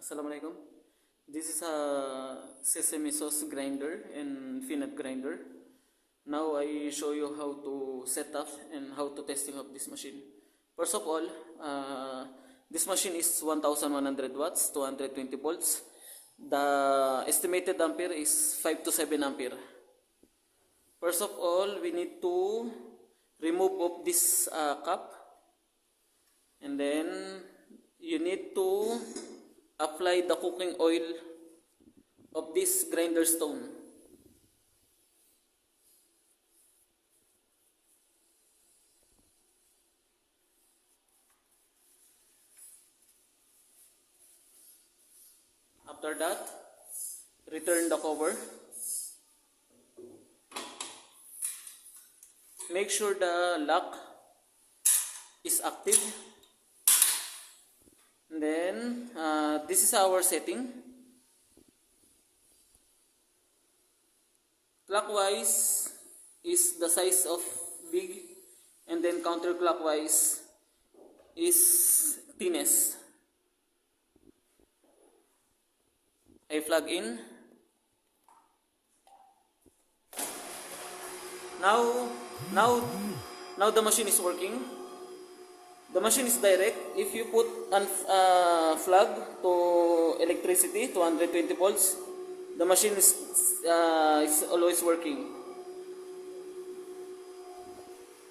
Assalamualaikum. This is a sesame sauce grinder and peanut grinder. Now I show you how to set up and how to testing up this machine. First of all, this machine is 1100 watts, 220 volts. The estimated ampere is 5 to 7 ampere. First of all, we need to remove of this cup, and then you need to apply the cooking oil of this grinder stone. After that, return the cover. Make sure the lock is active. And then this is our setting. Clockwise is the size of big, and then counterclockwise is thinness. I plug in. Now the machine is working. The machine is direct. If you put a plug to electricity, 220 volts, the machine is always working.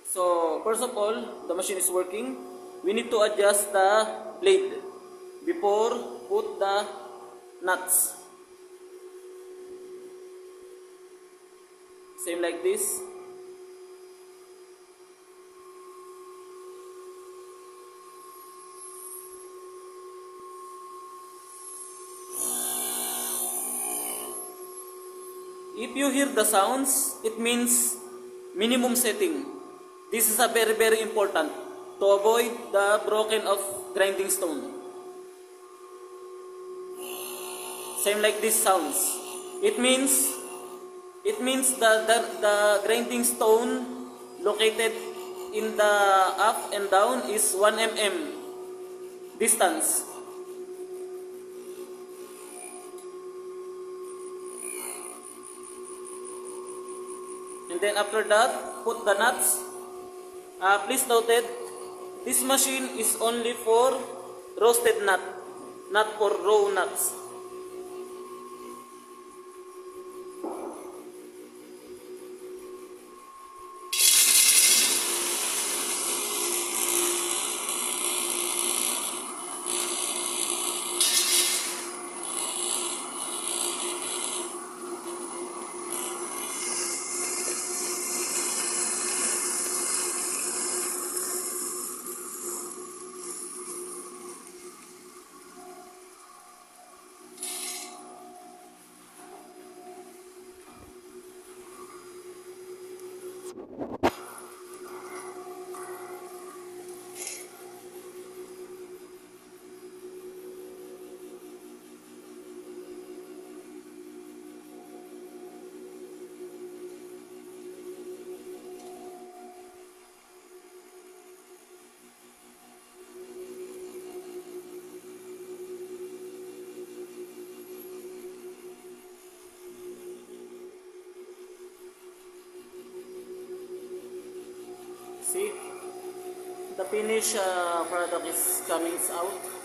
So first of all, the machine is working. We need to adjust the blade before put the nuts. Same like this. If you hear the sounds, it means minimum setting. This is a very important to avoid the broken of grinding stone. Same like this sounds. It means the grinding stone located in the up and down is 1 mm distance. And then after that, put the nuts. Please note that this machine is only for roasted nut, not for raw nuts. See, the finished product is coming out.